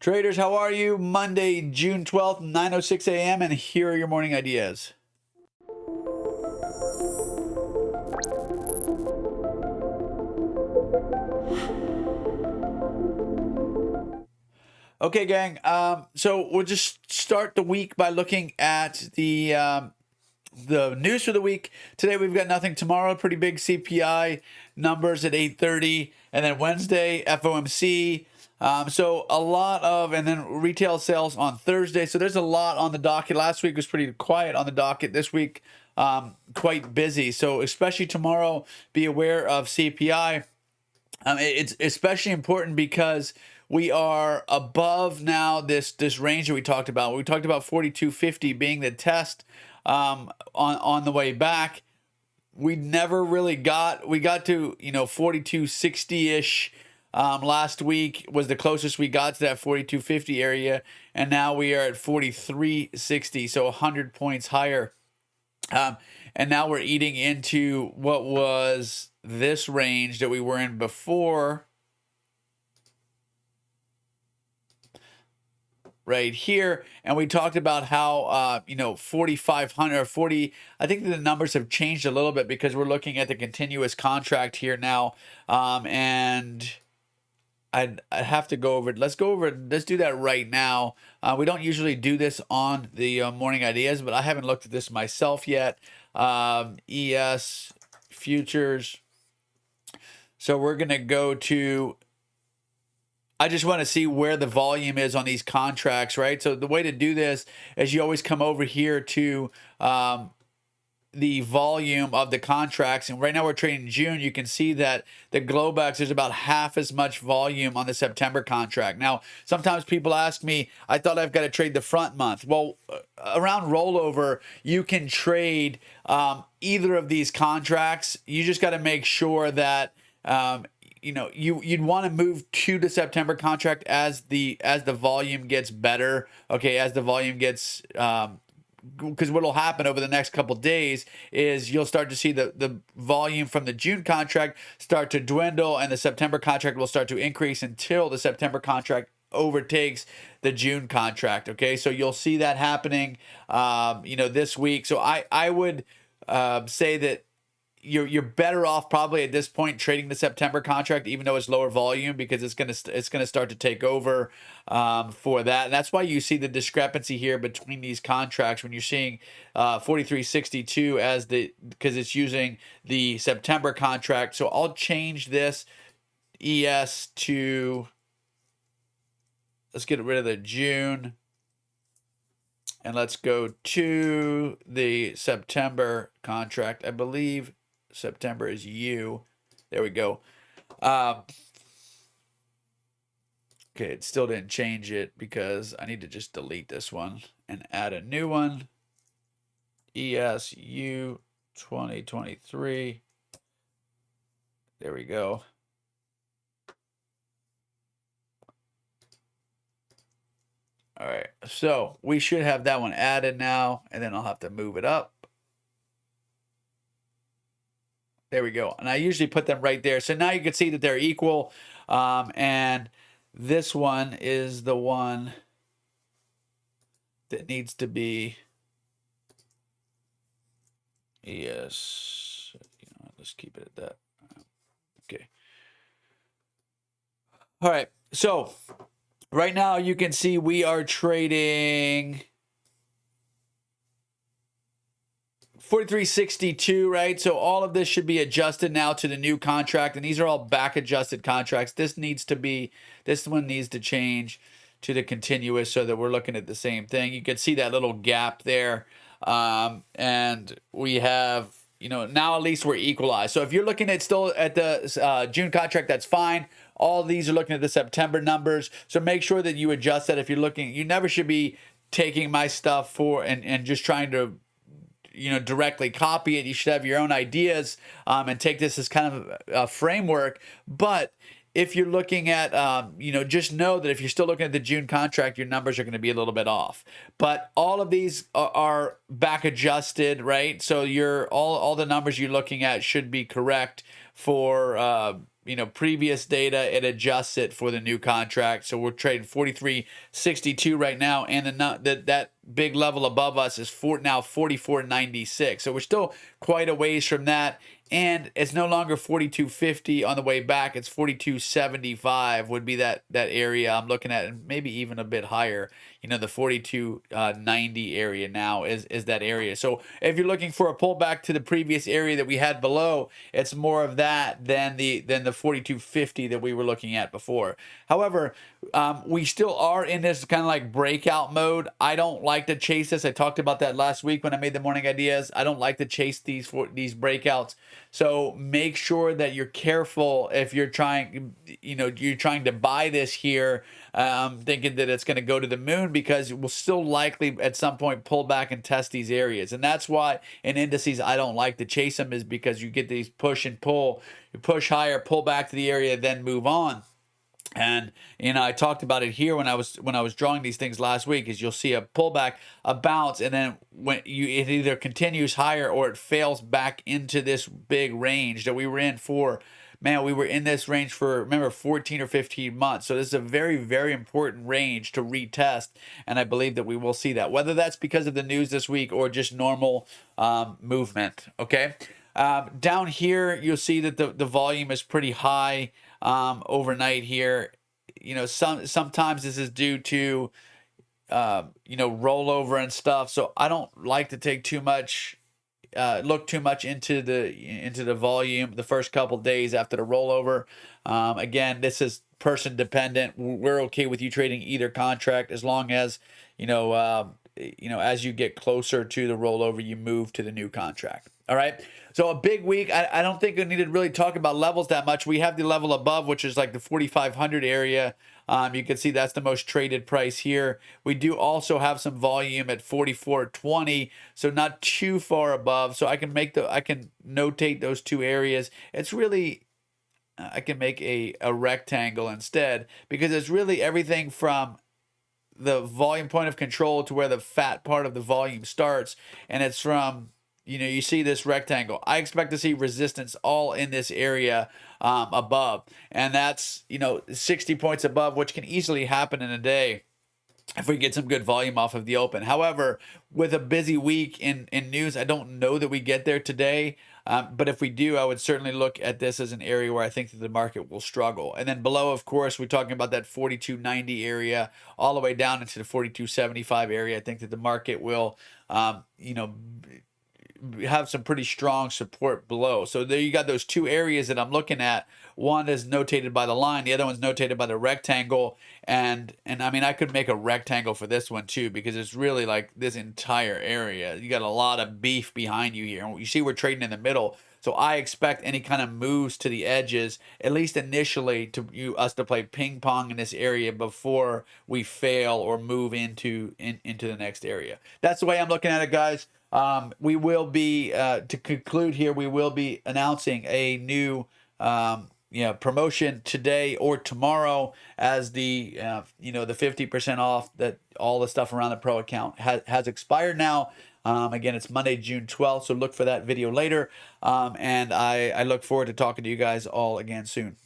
Traders, how are you? Monday, June 12th, 9:06 a.m. and here are your morning ideas. Okay, gang. So we'll just start the week by looking at the news for the week. Today we've got nothing. Tomorrow, pretty big CPI numbers at 8:30, and then Wednesday FOMC. So a lot of, and then retail sales on Thursday. So there's a lot on the docket. Last week was pretty quiet on the docket. This week, quite busy. So especially tomorrow, be aware of CPI. It's especially important because we are above now this range that we talked about. We talked about 42.50 being the test on the way back. We never really got to 42.60-ish. Last week was the closest we got to that 42.50 area, and now we are at 43.60, so 100 points higher. And now we're eating into what was this range that we were in before, right here. And we talked about how 4,500 or 40, I think the numbers have changed a little bit because we're looking at the continuous contract here now. And I'd have to go over it. Let's do that right now. We don't usually do this on the morning ideas, but I haven't looked at this myself yet. ES futures. So we're going to go to, I just want to see where the volume is on these contracts, right? So the way to do this is you always come over here to the volume of the contracts. And right now we're trading June. You can see that the Globex, there's about half as much volume on the September contract. Now, sometimes people ask me, I thought I've got to trade the front month. Well, around rollover, you can trade either of these contracts. You just got to make sure that you'd want to move to the September contract as the volume gets better. Okay, as the volume gets because what will happen over the next couple days is you'll start to see the volume from the June contract start to dwindle, and the September contract will start to increase until the September contract overtakes the June contract. Okay, so you'll see that happening this week. So I would say that you're better off probably at this point trading the September contract, even though it's lower volume, because it's gonna start to take over for that. And that's why you see the discrepancy here between these contracts when you're seeing 43.62 because it's using the September contract. So I'll change this ES to, let's get rid of the June. And let's go to the September contract. I believe September is U. There we go. Okay, it still didn't change it because I need to just delete this one and add a new one. ESU 2023. There we go. All right, so we should have that one added now, and then I'll have to move it up. There we go. And I usually put them right there. So now you can see that they're equal. And this one is the one that needs to be, yes, let's keep it at that. Okay. All right, so right now you can see we are trading 43.62, right? So all of this should be adjusted now to the new contract, and these are all back adjusted contracts. This one needs to change to the continuous so that we're looking at the same thing. You can see that little gap there, and we have, now at least we're equalized. So if you're looking at still at the June contract, that's fine. All these are looking at the September numbers. So make sure that you adjust that. If you're looking, you never should be taking my stuff and just trying to directly copy it. You should have your own ideas and take this as kind of a framework. But if you're looking at, just know that if you're still looking at the June contract, your numbers are going to be a little bit off. But all of these are back adjusted, right? So all the numbers you're looking at should be correct for previous data, it adjusts it for the new contract. So we're trading 43.62 right now, and that big level above us is now 44.96. So we're still quite a ways from that. And it's no longer 42.50 on the way back. It's 42.75 would be that area I'm looking at, and maybe even a bit higher. The 42.90 area now is that area. So if you're looking for a pullback to the previous area that we had below, it's more of that than the 42.50 that we were looking at before. However, we still are in this kind of like breakout mode. I don't like to chase this. I talked about that last week when I made the morning ideas. I don't like to chase these breakouts. So make sure that you're careful if you're trying to buy this here, thinking that it's going to go to the moon, because we'll still likely at some point pull back and test these areas. And that's why in indices I don't like to chase them, is because you get these push and pull. You push higher, pull back to the area, then move on. And I talked about it here when I was drawing these things last week. Is you'll see a pullback, a bounce, and then it either continues higher or it fails back into this big range that we were in for. Man, we were in this range for, remember, 14 or 15 months. So this is a very, very important range to retest, and I believe that we will see that, whether that's because of the news this week or just normal movement. Okay. Down here, you'll see that the volume is pretty high overnight here. Sometimes this is due to rollover and stuff. So I don't like to take too much, look too much into the volume the first couple days after the rollover. Again, this is person dependent. We're okay with you trading either contract as long as as you get closer to the rollover, you move to the new contract. All right. So a big week. I don't think we need to really talk about levels that much. We have the level above, which is like the 4,500 area. You can see that's the most traded price here. We do also have some volume at 44.20, so not too far above. So I can notate those two areas. It's really, I can make a rectangle instead, because it's really everything from the volume point of control to where the fat part of the volume starts, and it's from, you see this rectangle. I expect to see resistance all in this area above, and that's 60 points above, which can easily happen in a day if we get some good volume off of the open. However, with a busy week in news, I don't know that we get there today. But if we do, I would certainly look at this as an area where I think that the market will struggle. And then below, of course, we're talking about that 42.90 area all the way down into the 42.75 area. I think that the market will, have some pretty strong support below. So there you got those two areas that I'm looking at. One is notated by the line, the other one's notated by the rectangle. And I mean, I could make a rectangle for this one too, because it's really like this entire area. You got a lot of beef behind you here. And you see we're trading in the middle. So I expect any kind of moves to the edges, at least initially, us to play ping pong in this area before we fail or move into the next area. That's the way I'm looking at it, guys. We will be, to conclude here, we will be announcing a new promotion today or tomorrow, as the 50% off, that all the stuff around the pro account has expired now. Again, it's Monday, June 12th, so look for that video later. And I look forward to talking to you guys all again soon.